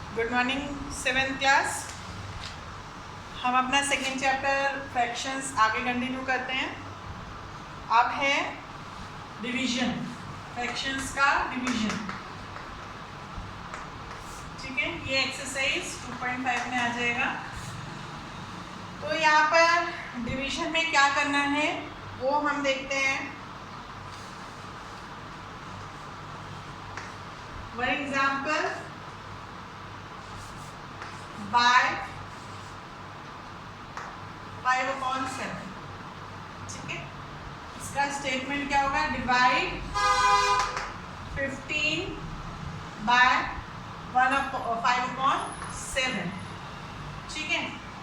Good morning 7th class. हम अपना second chapter fractions आगे कंटिन्यू करते हैं। अब है डिवीजन, फ्रैक्शंस का डिवीजन। ठीक है, ये एक्सरसाइज 2.5 में आ जाएगा। तो यहाँ पर डिवीजन में क्या करना है वो हम देखते हैं। For example, by 5/7। ठीक है, इसका स्टेटमेंट क्या होगा? Divide 15 by 5/7। ठीक है,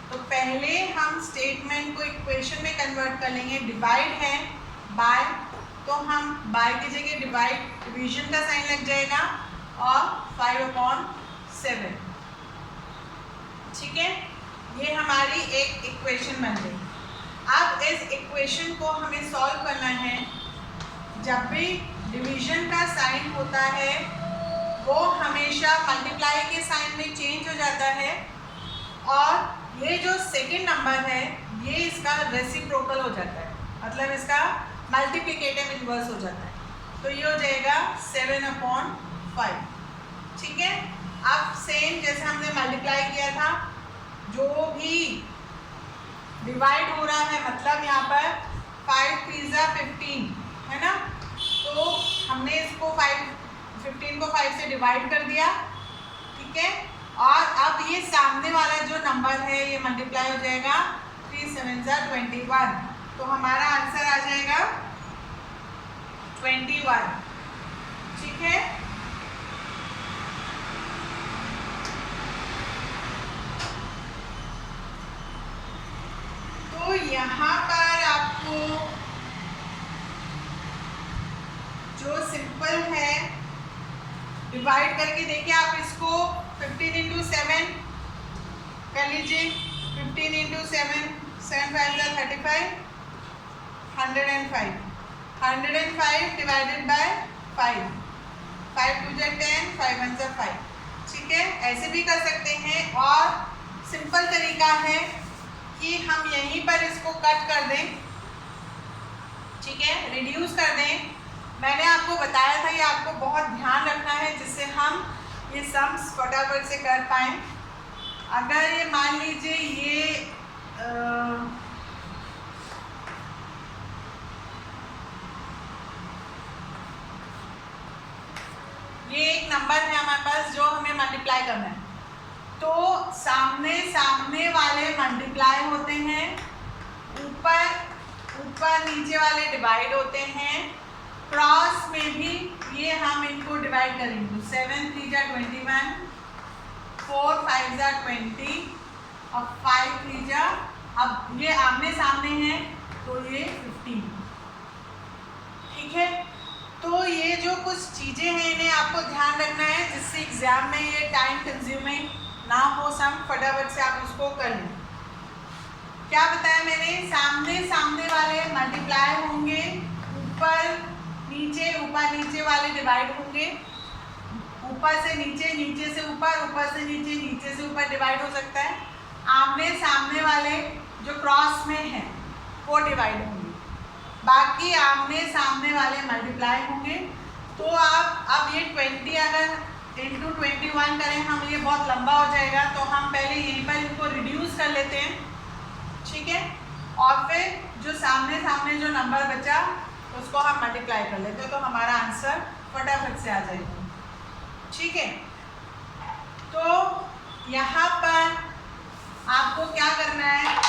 तो पहले हम स्टेटमेंट को इक्वेशन में कन्वर्ट कर लेंगे। डिवाइड है बाय, तो हम बाय की जगह डिवीजन का साइन लग जाएगा और 5/7। ठीक है, ये हमारी एक इक्वेशन बन गई। अब इस इक्वेशन को हमें सॉल्व करना है। जब भी डिवीजन का साइन होता है वो हमेशा मल्टीप्लाई के साइन में चेंज हो जाता है, और ये जो सेकंड नंबर है ये इसका रेसिप्रोकल हो जाता है, मतलब इसका मल्टीप्लिकेटिव इनवर्स हो जाता है। तो ये हो जाएगा 7/5। ठीक है, अब सेम जैसे हमने मल्टीप्लाई किया था, जो भी डिवाइड हो रहा है, मतलब यहाँ पर 5 3 15 है ना, तो हमने इसको 15 को 5 से डिवाइड कर दिया। ठीक है, और अब ये सामने वाला जो नंबर है ये मल्टीप्लाई हो जाएगा 3 7 21। तो हमारा आंसर आ जाएगा 21। ठीक है, तो यहाँ पर आपको जो सिंपल है डिवाइड करके देखिए, आप इसको 15 × 7 कर लीजिए। 15 × 7, 7 5 35, 105। 105 डिवाइडेड बाय 5, 5 2 10, 5 1 5। ठीक है, ऐसे भी कर सकते हैं, और सिंपल तरीका है कि हम यहीं पर इसको कट कर दें। ठीक है, रिड्यूस कर दें। मैंने आपको बताया था, ये आपको बहुत ध्यान रखना है जिससे हम ये सम्स फटाफट से कर पाएँ। अगर ये मान लीजिए ये एक नंबर है हमारे पास जो हमें मल्टीप्लाई करना है, तो सामने वाले मल्टीप्लाई होते हैं, ऊपर नीचे वाले डिवाइड होते हैं, क्रॉस में भी ये हम इनको डिवाइड करेंगे। 7 3 21, 4 5 20 और 5 3 अब ये आमने सामने हैं तो ये 15। ठीक है, तो ये जो कुछ चीज़ें हैं इन्हें आपको ध्यान रखना है जिससे एग्जाम में ये टाइम कंज्यूमिंग ना हो। सम फटाफट से आप इसको कर लें। क्या बताया मैंने? सामने वाले मल्टीप्लाई होंगे, ऊपर नीचे वाले डिवाइड होंगे, ऊपर से नीचे, नीचे से ऊपर, ऊपर से नीचे, नीचे से ऊपर डिवाइड हो सकता है। आमने सामने वाले जो क्रॉस में है वो डिवाइड होंगे, बाकी आमने सामने वाले मल्टीप्लाई होंगे। तो आप अब ये 20 अगर × 21 करें हम, ये बहुत लंबा हो जाएगा, तो हम पहले यहीं पर इनको रिड्यूस कर लेते हैं। ठीक है, और फिर जो सामने जो नंबर बचा उसको हम मल्टीप्लाई कर लेते हैं, तो हमारा आंसर फटाफट से आ जाएगा। ठीक है, तो यहाँ पर आपको क्या करना है?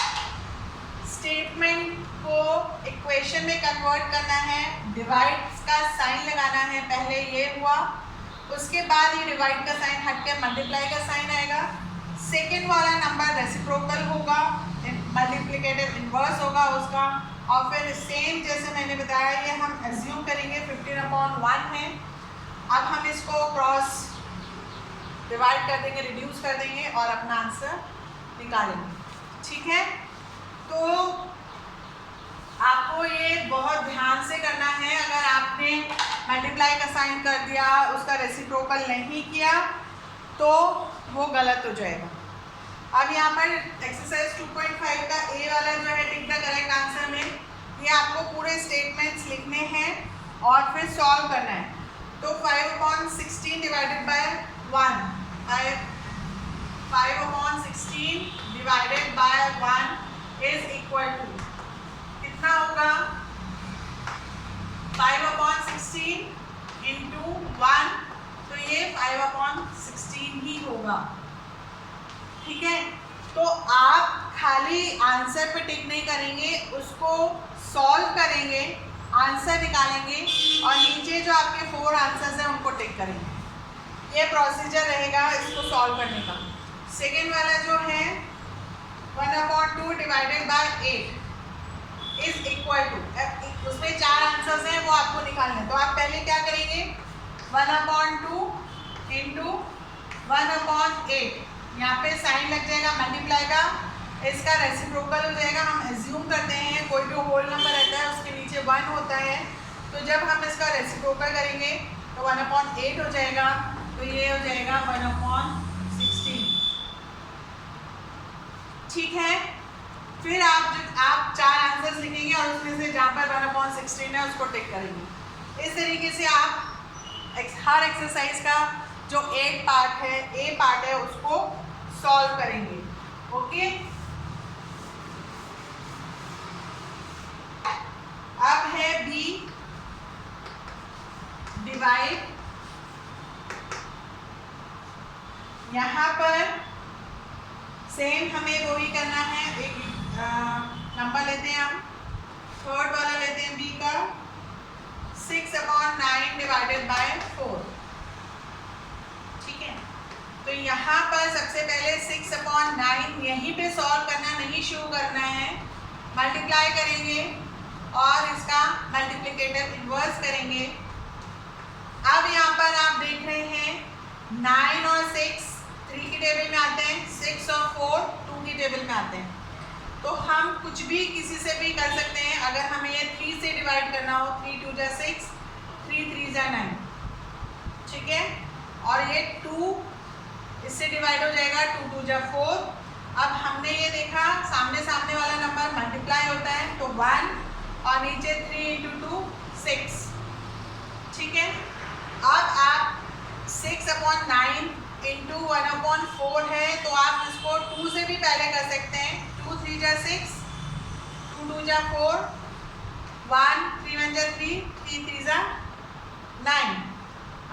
स्टेटमेंट को इक्वेशन में कन्वर्ट करना है, डिवाइड का साइन लगाना है। पहले ये हुआ, उसके बाद ये डिवाइड का साइन हट के मल्टीप्लाई का साइन आएगा। सेकेंड वाला नंबर रेसिप्रोकल होगा, मल्टीप्लिकेटिव इनवर्स होगा उसका, और फिर सेम जैसे मैंने बताया ये हम एज्यूम करेंगे 15/1 है। अब हम इसको क्रॉस डिवाइड कर देंगे, रिड्यूस कर देंगे और अपना आंसर निकालेंगे। ठीक है, तो आपको ये बहुत ध्यान से करना है। अगर आपने मल्टीप्लाई का साइन कर दिया, उसका रेसिप्रोकल नहीं किया, तो वो गलत हो जाएगा। अब यहाँ पर एक्सरसाइज 2.5 का ए वाला जो है टिक द करेक्ट आंसर में, ये आपको पूरे स्टेटमेंट्स लिखने हैं और फिर सॉल्व करना है। तो 5/16 divided by 1, 5/16 divided by 1 is equal to कितना होगा? 5/16 इंटू 1, तो ये 5/16 ही होगा। ठीक है, तो आप खाली आंसर पे टिक नहीं करेंगे, उसको सॉल्व करेंगे, आंसर निकालेंगे और नीचे जो आपके 4 आंसर्स हैं उनको टिक करेंगे। ये प्रोसीजर रहेगा इसको सॉल्व करने का। सेकेंड वाला जो है 1/2 divided by 8 is equal to, उसमें 4 आंसर्स हैं वो आपको निकालने हैं। तो आप पहले क्या करेंगे? 1/2 इंटू 1/8, यहाँ पे साइन लग जाएगा मल्टीप्लाई का, इसका रेसिप्रोकल हो जाएगा। हम एज्यूम करते हैं कोई जो होल नंबर रहता है उसके नीचे 1 होता है, तो जब हम इसका रेसिप्रोकल करेंगे तो 1/8 हो जाएगा, तो ये हो जाएगा 1/16। ठीक है, फिर आप 4 आंसर्स लिखेंगे और उसमें से जहाँ पर 1/16 है उसको टिक करेंगे। इस तरीके से आप हर एक्सरसाइज का जो ए पार्ट है उसको सॉल्व करेंगे। ओके, अब है बी, डिवाइड। यहाँ पर सेम हमें वो ही करना है। एक नंबर लेते हैं, हम थर्ड वाला लेते हैं बी का, 6/9 डिवाइडेड बाय 4। ठीक है, तो यहाँ पर सबसे पहले 6/9 यहीं पे सॉल्व करना, नहीं शुरू करना है। मल्टीप्लाई करेंगे और इसका मल्टीप्लिकेटर इन्वर्स करेंगे। अब यहाँ पर आप देख रहे हैं 9 और 6 3 की टेबल में आते हैं, 6 और 4 2 की टेबल में आते हैं। तो हम कुछ भी किसी से भी कर सकते हैं। अगर हमें ये 3 से डिवाइड करना हो, 3 2 जा 6, 3 3 जा 9। ठीक है, और ये 2 इससे डिवाइड हो जाएगा, 2 2 जा 4। अब हमने ये देखा सामने वाला नंबर मल्टीप्लाई होता है तो 1 और नीचे 3 इंटू 2 6। ठीक है, अब आप 6/9 इंटू 1/4 है, तो आप इसको 2 से भी पहले कर सकते हैं। 2 3 जा 6, 2 2 जा 4, 1 3 1 जा 3, 3 3 जा 9।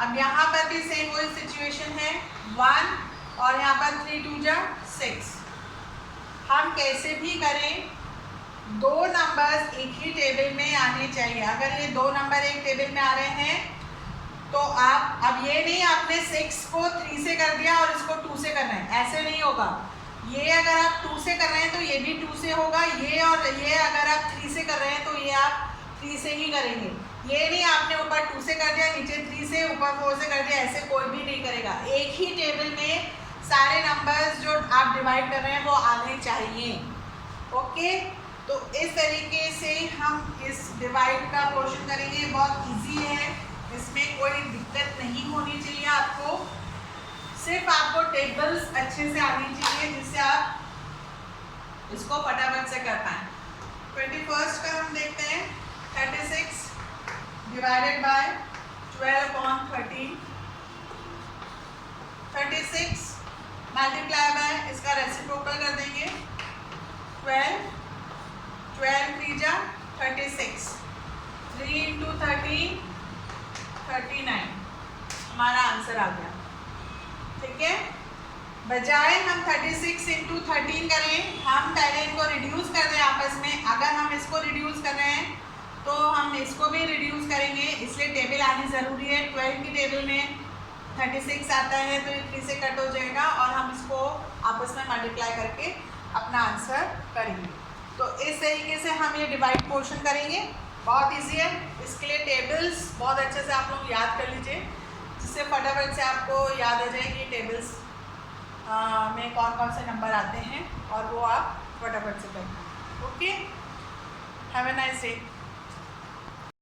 अब यहाँ पर भी सेम वही सिचुएशन है, 1 और यहाँ पर 3 2 जा 6। हम कैसे भी करें, 2 नंबर्स एक ही टेबल में आने चाहिए। अगर ये 2 नंबर एक टेबल में आ रहे हैं तो आप, अब ये नहीं आपने 6 को 3 से कर दिया और इसको 2 से करना है, ऐसे नहीं होगा। ये अगर आप 2 से कर रहे हैं तो ये भी 2 से होगा, ये और ये अगर आप 3 से कर रहे हैं तो ये आप 3 से ही करेंगे। ये नहीं आपने ऊपर 2 से कर दिया, नीचे 3 से, ऊपर 4 से कर दिया, ऐसे कोई भी नहीं करेगा। एक ही टेबल में सारे नंबर्स जो आप डिवाइड कर रहे हैं वो आने चाहिए। ओके, तो इस तरीके से हम इस डिवाइड का पोर्शन करेंगे। बहुत इजी है, इसमें कोई दिक्कत नहीं होनी चाहिए आपको। सिर्फ आपको टेबल्स अच्छे से आनी चाहिए जिससे आप इसको फटाफट से कर पाएँ। 21st का हम देखते हैं, 36 डिवाइडेड बाय 12/13। 36 मल्टीप्लाई बाय, इसका रेसिप्रोकल कर देंगे, 12 12 3 जा 36, 3 इंटू 13 39, हमारा आंसर आ गया। ठीक है, बजाय हम 36 इंटू 13 करें, हम पहले इनको रिड्यूस कर दें आपस में। अगर हम इसको रिड्यूस कर रहे हैं तो हम इसको भी रिड्यूस करेंगे, इसलिए टेबल आनी ज़रूरी है। 12 की टेबल में 36 आता है तो ये 3 से कट हो जाएगा और हम इसको आपस में मल्टीप्लाई करके अपना आंसर करेंगे। तो इस तरीके से हम ये डिवाइड पोर्शन करेंगे। बहुत इजी है, इसके लिए टेबल्स बहुत अच्छे से आप लोग याद कर लीजिए, जिससे फटाफट से आपको याद आ जाए कि टेबल्स में कौन कौन से नंबर आते हैं और वो आप फटाफट से करें। Okay, have a nice day.